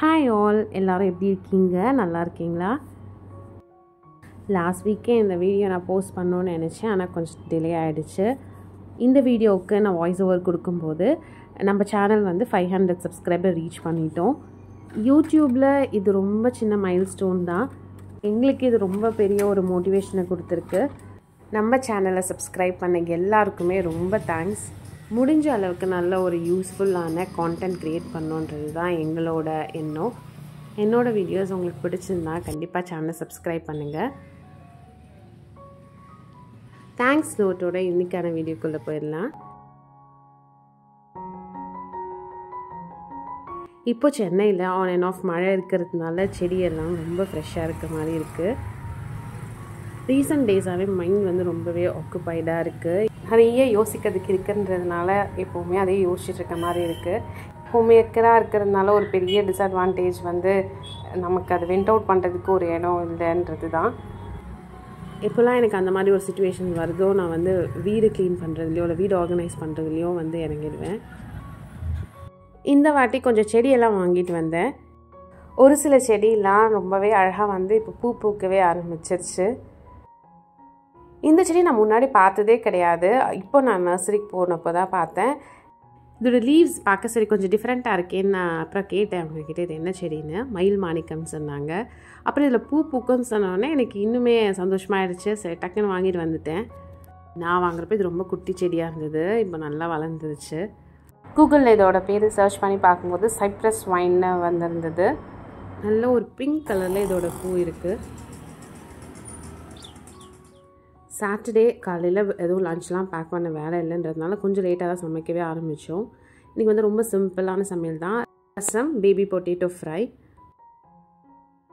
Hi all, எல்லோரும் எப்படி இருக்கீங்க? நல்லா இருக்கீங்களா? லாஸ்ட் வீக்கே இந்த வீடியோ நான் போஸ்ட் பண்ணணுன்னு நினச்சேன், ஆனால் கொஞ்சம் டிலே ஆகிடுச்சு. இந்த வீடியோவுக்கு நான் வாய்ஸ் ஓவர் கொடுக்கும்போது நம்ம சேனல் வந்து 500 சப்ஸ்கிரைபர் ரீச் பண்ணிட்டோம். யூடியூப்பில் இது ரொம்ப சின்ன மைல்ஸ்டோன் தான். எங்களுக்கு இது ரொம்ப பெரிய ஒரு மோட்டிவேஷனை கொடுத்துருக்கு. நம்ம சேனலை சப்ஸ்கிரைப் பண்ண எல்லாருக்குமே ரொம்ப தேங்க்ஸ். முடிஞ்ச அளவுக்கு நல்ல ஒரு யூஸ்ஃபுல்லான கான்டென்ட் க்ரியேட் பண்ணணுன்றது தான் எங்களோட எண்ணம். என்னோடய வீடியோஸ் உங்களுக்கு பிடிச்சிருந்தா கண்டிப்பாக சேனலை சப்ஸ்கிரைப் பண்ணுங்கள். தேங்க்ஸ் நோட்டோட இன்றைக்கான வீடியோக்குள்ளே போயிடலாம். இப்போ சென்னையில் ஆன் அண்ட் ஆஃப் மழை இருக்கிறதுனால செடியெல்லாம் ரொம்ப ஃப்ரெஷ்ஷாக இருக்க மாதிரி இருக்குது. ரீசன்ட் டேஸாகவே மைண்ட் வந்து ரொம்பவே ஆக்குப்பைடாக இருக்குது. நிறைய யோசிக்கிறதுக்கு இருக்குன்றதுனால எப்போவுமே அதே யோசிச்சுட்டு இருக்க மாதிரி இருக்குது. ஹோம்மேக்கராக இருக்கிறதுனால ஒரு பெரிய டிஸ்அட்வான்டேஜ் வந்து நமக்கு அதை வெண்ட் அவுட் பண்ணுறதுக்கு ஒரு இடம் இல்லைன்றது தான். இப்போலாம் எனக்கு அந்த மாதிரி ஒரு சுச்சுவேஷன் வருதோ, நான் வந்து வீடு க்ளீன் பண்ணுறதுலையோ இல்லை வீடு ஆர்கனைஸ் பண்ணுறதுலையோ வந்து இறங்கிடுவேன். இந்த வாட்டி கொஞ்சம் செடியெல்லாம் வாங்கிட்டு வந்தேன். ஒரு சில செடியெல்லாம் ரொம்பவே அழகாக வந்து இப்போ பூ பூக்கவே ஆரம்பிச்சிருச்சு. இந்த செடி நான் முன்னாடி பார்த்ததே கிடையாது. இப்போ நான் நர்சரிக்கு போனப்போ தான் பார்த்தேன். இதோட லீவ்ஸ் பார்க்க சரி கொஞ்சம் டிஃப்ரெண்ட்டாக இருக்கேன்னு நான் அப்புறம் கேட்டேன் அவங்கக்கிட்ட, இது என்ன செடின்னு. மயில் மாணிக்கம்னு சொன்னாங்க. அப்புறம் இதில் பூ பூக்குன்னு சொன்னோடனே எனக்கு இன்னுமே சந்தோஷமாகிடுச்சு. சரி டக்குன்னு வாங்கிட்டு வந்துட்டேன். நான் வாங்குறப்ப இது ரொம்ப குட்டி செடியாக இருந்தது, இப்போ நல்லா வளர்ந்துருச்சு. கூகுளில் இதோட பேர் சர்ச் பண்ணி பார்க்கும்போது சைப்ரஸ் வைன்னு வந்திருந்தது. நல்ல ஒரு பிங்க் கலரில் இதோட பூ இருக்குது. சாட்டர்டே காலையில் எதுவும் லஞ்ச்லாம் பேக் பண்ண வேலை இல்லைன்றதுனால கொஞ்சம் லேட்டாக தான் சமைக்கவே ஆரம்பித்தோம். இன்றைக்கி வந்து ரொம்ப சிம்பிளான சமையல் தான். ரசம், பேபி பொட்டேட்டோ ஃப்ரை.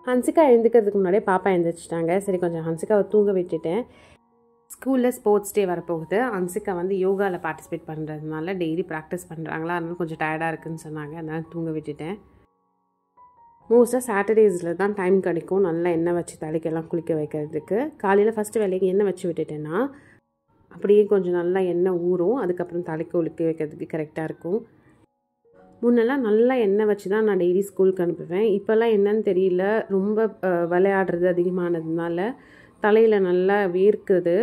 ஹன்சிகா எழுந்துக்கிறதுக்கு முன்னாடியே பாப்பா எழுந்திரிச்சிட்டாங்க. சரி கொஞ்சம் ஹன்சிகாவை தூங்க விட்டுட்டேன். ஸ்கூலில் ஸ்போர்ட்ஸ் டே வரப்போகுது. ஹன்சிகா வந்து யோகாவில் பார்ட்டிசிபேட் பண்ணுறதுனால டெய்லி ப்ராக்டிஸ் பண்ணுறாங்களா, அதனால கொஞ்சம் டயர்டாக இருக்குதுன்னு சொன்னாங்க. அதனால் தூங்க விட்டுட்டேன். மோஸ்ட்டாக சாட்டர்டேஸில் தான் டைம் கிடைக்கும் நல்லா எண்ணெய் வச்சு தலைக்கெல்லாம் குளிக்க வைக்கிறதுக்கு. காலையில் ஃபஸ்ட்டு வேலைக்கு எண்ணெய் வச்சு விட்டுட்டேன்னா அப்படியே கொஞ்சம் நல்லா எண்ணெய் ஊறும். அதுக்கப்புறம் தலைக்கு குளிக்க வைக்கிறதுக்கு கரெக்டாக இருக்கும். முன்னெல்லாம் நல்லா எண்ணெய் வச்சு தான் நான் டெய்லி ஸ்கூலுக்கு அனுப்புவேன். இப்போல்லாம் என்னன்னு தெரியல, ரொம்ப விளையாடுறது அதிகமானதுனால தலையில் நல்லா வேர்க்குது.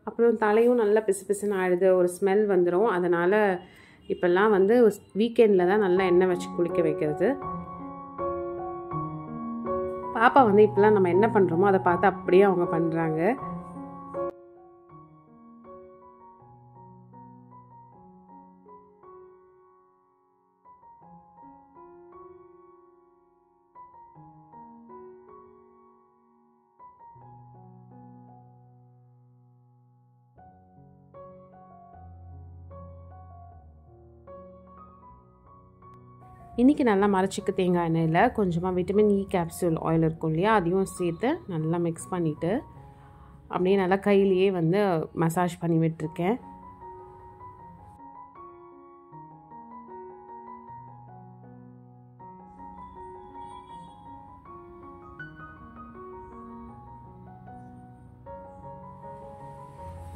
அப்புறம் தலையும் நல்லா பிசு பிசுன்னு ஆயிடுது, ஒரு ஸ்மெல் வந்துடும். அதனால் இப்போல்லாம் வந்து வீக்கெண்டில் தான் நல்லா எண்ணெய் வச்சு குளிக்க வைக்கிறது. பாப்பா வந்து இப்போலாம் நம்ம என்ன பண்ணுறோமோ அதை பார்த்து அப்படியே அவங்க பண்ணுறாங்க. இன்றைக்கி நல்லா மரச்சிக்கு தேங்காய் எண்ணெயில் கொஞ்சமாக விட்டமின் இ கேப்சூல் ஆயில் இருக்கும் இல்லையா, அதையும் சேர்த்து நல்லா மிக்ஸ் பண்ணிவிட்டு அப்படியே நல்லா கையிலேயே வந்து மசாஜ் பண்ணி விட்டுருக்கேன்.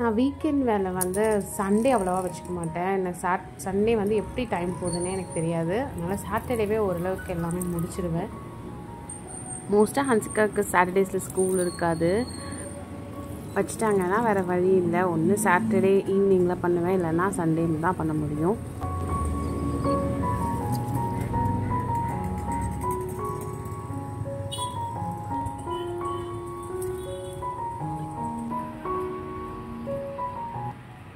நான் வீக்கெண்ட் வேலை வந்து சண்டே அவ்வளோவா வச்சுக்க மாட்டேன். எனக்கு சண்டே வந்து எப்படி டைம் போகுதுன்னே எனக்கு தெரியாது. அதனால் சாட்டர்டேவே ஓரளவுக்கு எல்லாமே முடிச்சிடுவேன். மோஸ்ட்டாக ஹன்சிகாவுக்கு சாட்டர்டேஸில் ஸ்கூல் இருக்காது. வச்சுட்டாங்கன்னா வேறு வழி இல்லை. ஒன்று சாட்டர்டே ஈவினிங்கில் பண்ணுவேன், இல்லைன்னா சண்டே தான் பண்ண முடியும்.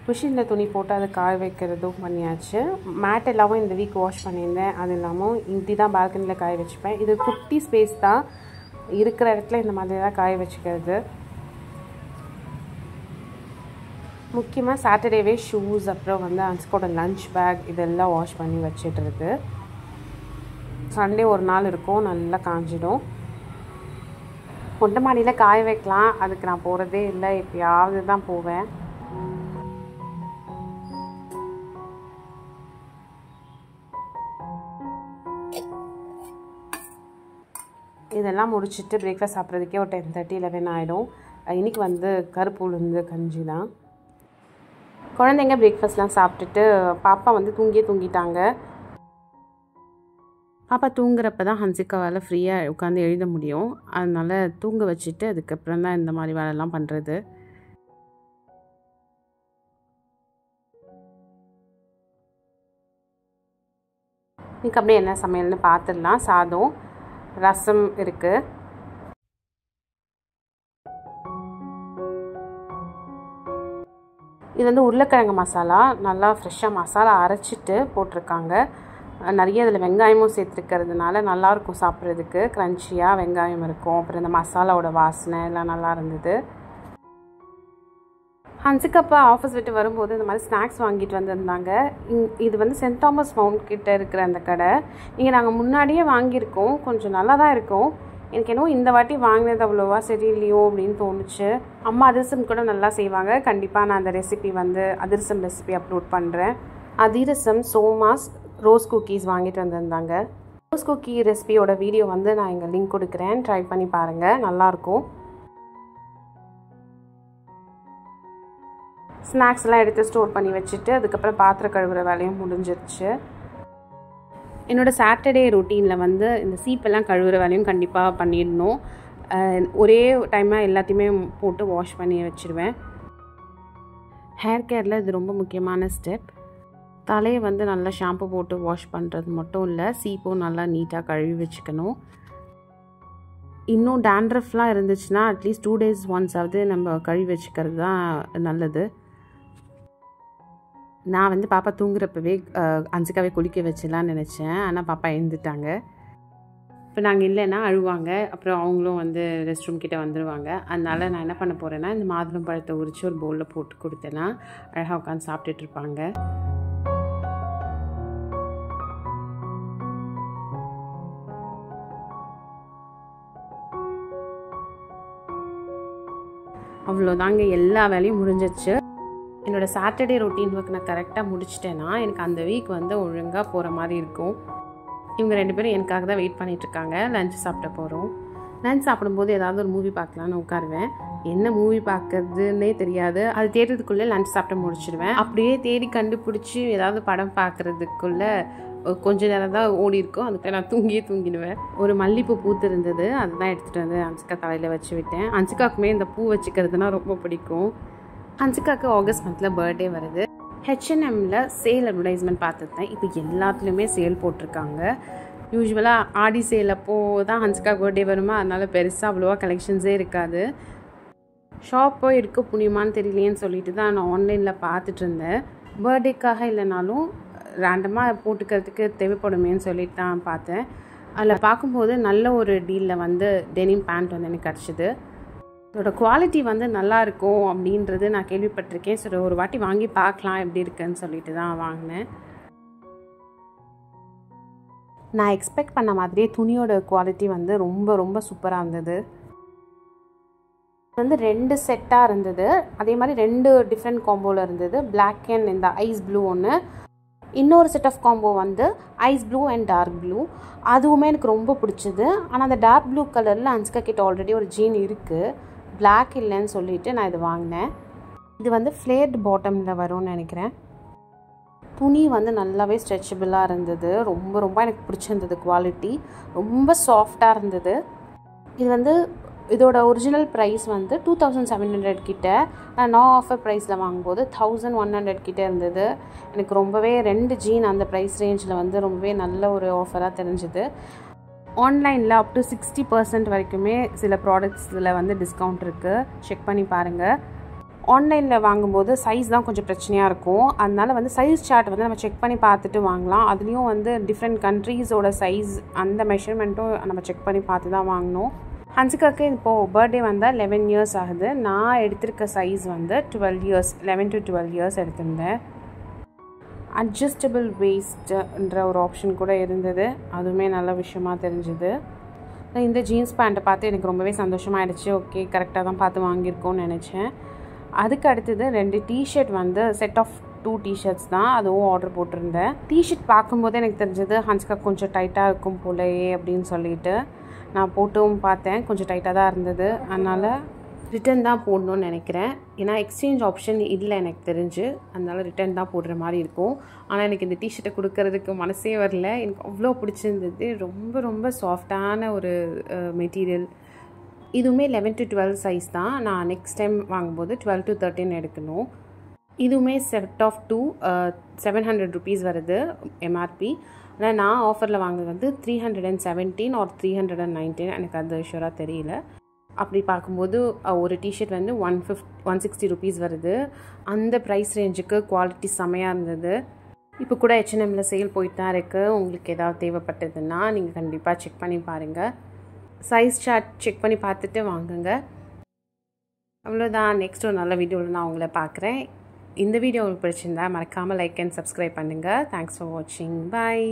மிஷினில் துணி போட்டு அதை காய வைக்கிறதும் பண்ணியாச்சு. மேட் எல்லாமும் இந்த வீக் வாஷ் பண்ணியிருந்தேன். அது இல்லாமல் இப்படி தான் பால்கனியில் காய வச்சுப்பேன். இது குட்டி ஸ்பேஸ் தான், இருக்கிற இடத்துல இந்த மாதிரி தான் காய வச்சுக்கிறது. முக்கியமாக சாட்டர்டேவே ஷூஸ், அப்புறம் வந்து ஹன்சிகாவோட லஞ்ச் பேக் இதெல்லாம் வாஷ் பண்ணி வச்சிடுறது. சண்டே ஒரு நாள் இருக்கும், நல்லா காஞ்சிடும். மொட்டை மாடியில் காய வைக்கலாம், அதுக்கு நான் போகிறதே இல்லை, எப்பயாவது தான் போவேன். இதெல்லாம் முடிச்சுட்டு பிரேக்ஃபாஸ்ட் சாப்பிட்றதுக்கே ஒரு 10:30 11 ஆகிடும். இன்றைக்கி வந்து கருப்பு உளுந்து கஞ்சி தான். குழந்தைங்க பிரேக்ஃபாஸ்ட்லாம் சாப்பிட்டுட்டு பாப்பா வந்து தூங்கிட்டாங்க. பாப்பா தூங்குறப்ப தான் ஹன்சிகாவால் ஃப்ரீயாக உட்காந்து எழுத முடியும். அதனால் தூங்க வச்சுட்டு அதுக்கப்புறம் தான் இந்த மாதிரி வேலைலாம் பண்ணுறது. இன்னைக்கு அப்படியே என்ன சமையல்னு பார்த்துடலாம். சாதம், ரசம் இருக்குது. இது வந்து உருளைக்கிழங்கு மசாலா. நல்லா ஃப்ரெஷ்ஷாக மசாலா அரைச்சிட்டு போட்டிருக்காங்க. நிறைய இதில் வெங்காயமும் சேர்த்துருக்கிறதுனால நல்லாயிருக்கும் சாப்பிட்றதுக்கு. க்ரன்ச்சியாக வெங்காயம் இருக்கும். அப்புறம் இந்த மசாலாவோட வாசனை எல்லாம் நல்லா இருந்தது. ஹன்சிகாப்பா ஆஃபீஸ் விட்டு வரும்போது இந்த மாதிரி ஸ்நாக்ஸ் வாங்கிட்டு வந்திருந்தாங்க. இது வந்து சென்ட் தாமஸ் மவுண்ட் கிட்டே இருக்கிற அந்த கடை. இங்கே நாங்கள் முன்னாடியே வாங்கியிருக்கோம். கொஞ்சம் நல்லா தான் இருக்கும். எனக்கு என்னவோ இந்த வாட்டி வாங்கினது அவ்வளோவா சரியில்லையோ அப்படின்னு தோணுச்சு. அம்மா அதிரசம் கூட நல்லா செய்வாங்க. கண்டிப்பாக நான் அந்த ரெசிபி வந்து அதிரசம் ரெசிபி அப்லோட் பண்ணுறேன். அதிரசம், சோமாஸ், ரோஸ் குக்கீஸ் வாங்கிட்டு வந்திருந்தாங்க. ரோஸ் குக்கி ரெசிபியோட வீடியோ வந்து நான் இங்கே லிங்க் கொடுக்குறேன். ட்ரை பண்ணி பாருங்கள், நல்லாயிருக்கும். ஸ்நாக்ஸ்லாம் எடுத்து ஸ்டோர் பண்ணி வச்சுட்டு அதுக்கப்புறம் பாத்திரம் கழுவுற வேலையும் முடிஞ்சிருச்சு. என்னோடய சாட்டர்டே ரொட்டீனில் வந்து இந்த சீப்பெல்லாம் கழுவுற வேலையும் கண்டிப்பாக பண்ணிடணும். ஒரே டைமாக எல்லாத்தையுமே போட்டு வாஷ் பண்ணி வச்சுருவேன். ஹேர் கேரில் இது ரொம்ப முக்கியமான ஸ்டெப். தலையை வந்து நல்லா ஷாம்பு போட்டு வாஷ் பண்ணுறது மட்டும் இல்லை, சீப்பும் நல்லா நீட்டாக கழுவி வச்சுக்கணும். இன்னும் டேண்ட்ரஃப்லாம் இருந்துச்சுன்னா அட்லீஸ்ட் 2 days once ஆவது நம்ம கழுவி வச்சுக்கிறது தான் நல்லது. நான் வந்து பாப்பா தூங்குறப்பவே ஹன்சிகாவே குளிக்க வச்சிடலான்னு நினச்சேன். ஆனால் பாப்பா எழுந்துட்டாங்க. இப்போ நாங்கள் இல்லைன்னா அழுவாங்க. அப்புறம் அவங்களும் வந்து ரெஸ்ட் ரூம் கிட்டே வந்துடுவாங்க. அதனால் நான் என்ன பண்ண போகிறேன்னா இந்த மாதுளம் பழத்தை உரித்து ஒரு பவுலில் போட்டு கொடுத்தேன்னா அழகாக உட்காந்து சாப்பிட்டுட்டு இருப்பாங்க. அவ்வளோதாங்க, எல்லா வேலையும் முடிஞ்சிச்சு. என்னோடய சாட்டர்டே ரொட்டீன் ஒர்க் நான் கரெக்டாக முடிச்சிட்டேன்னா எனக்கு அந்த வீக் வந்து ஒழுங்காக போகிற மாதிரி இருக்கும். இவங்க 2 பேரும் எனக்காக தான் வெயிட் பண்ணிகிட்ருக்காங்க. லஞ்ச் சாப்பிட போகிறோம். லஞ்ச் சாப்பிடும்போது ஏதாவது ஒரு மூவி பார்க்கலான்னு உட்காருவேன். என்ன மூவி பார்க்குறதுன்னே தெரியாது. அது தேடுறதுக்குள்ளே லஞ்ச் சாப்பிட்டு முடிச்சிடுவேன். அப்படியே தேடி கண்டுபிடிச்சி ஏதாவது படம் பார்க்குறதுக்குள்ளே கொஞ்ச நேரம் தான் ஓடி இருக்கும். அதுக்கு நான் தூங்கிடுவேன். ஒரு மல்லிப்பூ பூத்து இருந்தது, அதுதான் எடுத்துகிட்டு வந்து ஹன்சிகா தலையில் வச்சு விட்டேன். ஹன்சிகாவுக்குமே இந்த பூ வச்சுக்கிறதுனா ரொம்ப பிடிக்கும். ஹன்சிகாவுக்கு ஆகஸ்ட் மந்தில் பர்த்டே வருது. H&Mல சேல் அட்வர்டைஸ்மெண்ட் பார்த்துருந்தேன். இப்போ எல்லாத்துலேயுமே சேல் போட்டிருக்காங்க. யூஸ்வலாக ஆடி சேல் அப்போது தான் ஹன்சிகா பர்த்டே வருமா, அதனால் பெருசாக அவ்வளோவா கலெக்ஷன்ஸே இருக்காது. ஷாப் போய் எடுக்க புண்ணியமானு தெரியலேன்னு சொல்லிட்டு தான் நான் ஆன்லைனில் பார்த்துட்டு இருந்தேன். பர்த்டேக்காக இல்லைனாலும் ரேண்டமாக போட்டுக்கிறதுக்கு தேவைப்படுமேன்னு சொல்லிட்டு தான் பார்த்தேன். அதில் பார்க்கும்போது நல்ல ஒரு டீலில் வந்து டெனிம் பேண்ட் வந்து எனக்கு கிடச்சிது. இதோட குவாலிட்டி வந்து நல்லாயிருக்கும் அப்படின்றது நான் கேள்விப்பட்டிருக்கேன். ஸோ ஒரு வாட்டி வாங்கி பார்க்கலாம் எப்படி இருக்குன்னு சொல்லிட்டு தான் வாங்கினேன். நான் எக்ஸ்பெக்ட் பண்ண மாதிரியே துணியோட குவாலிட்டி வந்து ரொம்ப ரொம்ப சூப்பராக இருந்தது. வந்து 2 செட்டாக இருந்தது. அதே மாதிரி 2 டிஃப்ரெண்ட் காம்போவில் இருந்தது. பிளாக் அண்ட் இந்த ஐஸ் ப்ளூ ஒன்று, இன்னொரு செட் ஆஃப் காம்போ வந்து ice blue and dark blue. அதுவுமே எனக்கு ரொம்ப பிடிச்சது. ஆனால் அந்த டார்க் ப்ளூ கலரில் ஹன்சிகா கிட்ட ஆல்ரெடி ஒரு ஜீன் இருக்குது, பிளாக் இல்லைன்னு சொல்லிட்டு நான் இது வாங்கினேன். இது வந்து ஃப்ளேர்டு பாட்டமில் வரும்னு நினைக்கிறேன். துணி வந்து நல்லாவே ஸ்ட்ரெச்சபிளாக இருந்தது. ரொம்ப ரொம்ப எனக்கு பிடிச்சிருந்தது. குவாலிட்டி ரொம்ப சாஃப்டாக இருந்தது. இது வந்து இதோட ஒரிஜினல் ப்ரைஸ் வந்து 2700 கிட்ட. நான் ஆஃபர் ப்ரைஸில் வாங்கும்போது 1100 கிட்ட இருந்தது. எனக்கு ரொம்பவே 2 ஜீன் அந்த ப்ரைஸ் ரேஞ்சில் வந்து ரொம்பவே நல்ல ஒரு ஆஃபராக தெரிஞ்சுது. ஆன்லைனில் அப் டு 60% வரைக்குமே சில ப்ராடக்ட்ஸில் வந்து டிஸ்கவுண்ட் இருக்குது. செக் பண்ணி பாருங்கள். ஆன்லைனில் வாங்கும்போது சைஸ் தான் கொஞ்சம் பிரச்சனையாக இருக்கும். அதனால் வந்து சைஸ் சார்ட் வந்து நம்ம செக் பண்ணி பார்த்துட்டு வாங்கலாம். அதுலேயும் வந்து டிஃப்ரெண்ட் கண்ட்ரீஸோட சைஸ் அந்த மெஷர்மெண்ட்டும் நம்ம செக் பண்ணி பார்த்து தான் வாங்கணும். ஹன்சிகாவுக்கு இப்போது பர்த்டே வந்தால் 11 years ஆகுது. நான் எடுத்திருக்க சைஸ் வந்து 12 years, 11 to 12 years எடுத்திருந்தேன். அட்ஜஸ்டபிள் வேஸ்ட்ன்ற ஒரு ஆப்ஷன் கூட இருந்தது. அதுவுமே நல்ல விஷயமாக தெரிஞ்சுது. இந்த ஜீன்ஸ் பேண்ட்டை பார்த்து எனக்கு ரொம்பவே சந்தோஷமாகிடுச்சு. ஓகே, கரெக்டாக தான் பார்த்து வாங்கியிருக்கோன்னு நினச்சேன். அதுக்கு அடுத்தது 2 டிஷர்ட் வந்து செட் ஆஃப் 2 டிஷர்ட்ஸ் தான், அதுவும் ஆர்டர் போட்டிருந்தேன். டிஷர்ட் பார்க்கும்போது எனக்கு தெரிஞ்சது ஹன்சிகா கொஞ்சம் டைட்டாக இருக்கும் போலையே அப்படின்னு சொல்லிட்டு நான் போட்டும் பார்த்தேன். கொஞ்சம் டைட்டாக தான் இருந்தது. அதனால் ரிட்டர்ன் தான் போடணும்னு நினைக்கிறேன். ஏன்னா எக்ஸ்சேஞ்ச் ஆப்ஷன் இல்லை எனக்கு தெரிஞ்சு. அதனால ரிட்டர்ன் தான் போடுற மாதிரி இருக்கும். ஆனால் எனக்கு இந்த டிஷர்ட்டை கொடுக்கறதுக்கு மனசே வரல. எனக்கு அவ்வளோ பிடிச்சிருந்தது. ரொம்ப ரொம்ப சாஃப்டான ஒரு மெட்டீரியல். இதுவுமே 11 to 12 சைஸ் தான். நான் நெக்ஸ்ட் டைம் வாங்கும்போது 12 to 13 எடுக்கணும். இதுவுமே செட் ஆஃப் 2 700 rupees வருது எம்ஆர்பி. ஆனால் நான் ஆஃபரில் வாங்குறது வந்து 317 or 319, எனக்கு அது ஷூராக தெரியல. அப்படி பார்க்கும்போது ஒரு டிஷர்ட் வந்து 160 rupees வருது. அந்த ப்ரைஸ் ரேஞ்சுக்கு குவாலிட்டி செமையாக இருந்தது. இப்போ கூட H&Mல சேல் போயிட்டு தான் இருக்குது. உங்களுக்கு ஏதாவது தேவைப்பட்டதுன்னா நீங்கள் கண்டிப்பாக செக் பண்ணி பாருங்கள். சைஸ் சார்ட் செக் பண்ணி பார்த்துட்டு வாங்குங்க. அவ்வளோதான். நெக்ஸ்ட் ஒரு நல்ல வீடியோவில் நான் உங்களை பார்க்குறேன். இந்த வீடியோ உங்களுக்கு பிடிச்சிருந்தா மறக்காமல் லைக் அண்ட் சப்ஸ்கிரைப் பண்ணுங்கள். தேங்க்ஸ் ஃபார் வாட்சிங். பாய்.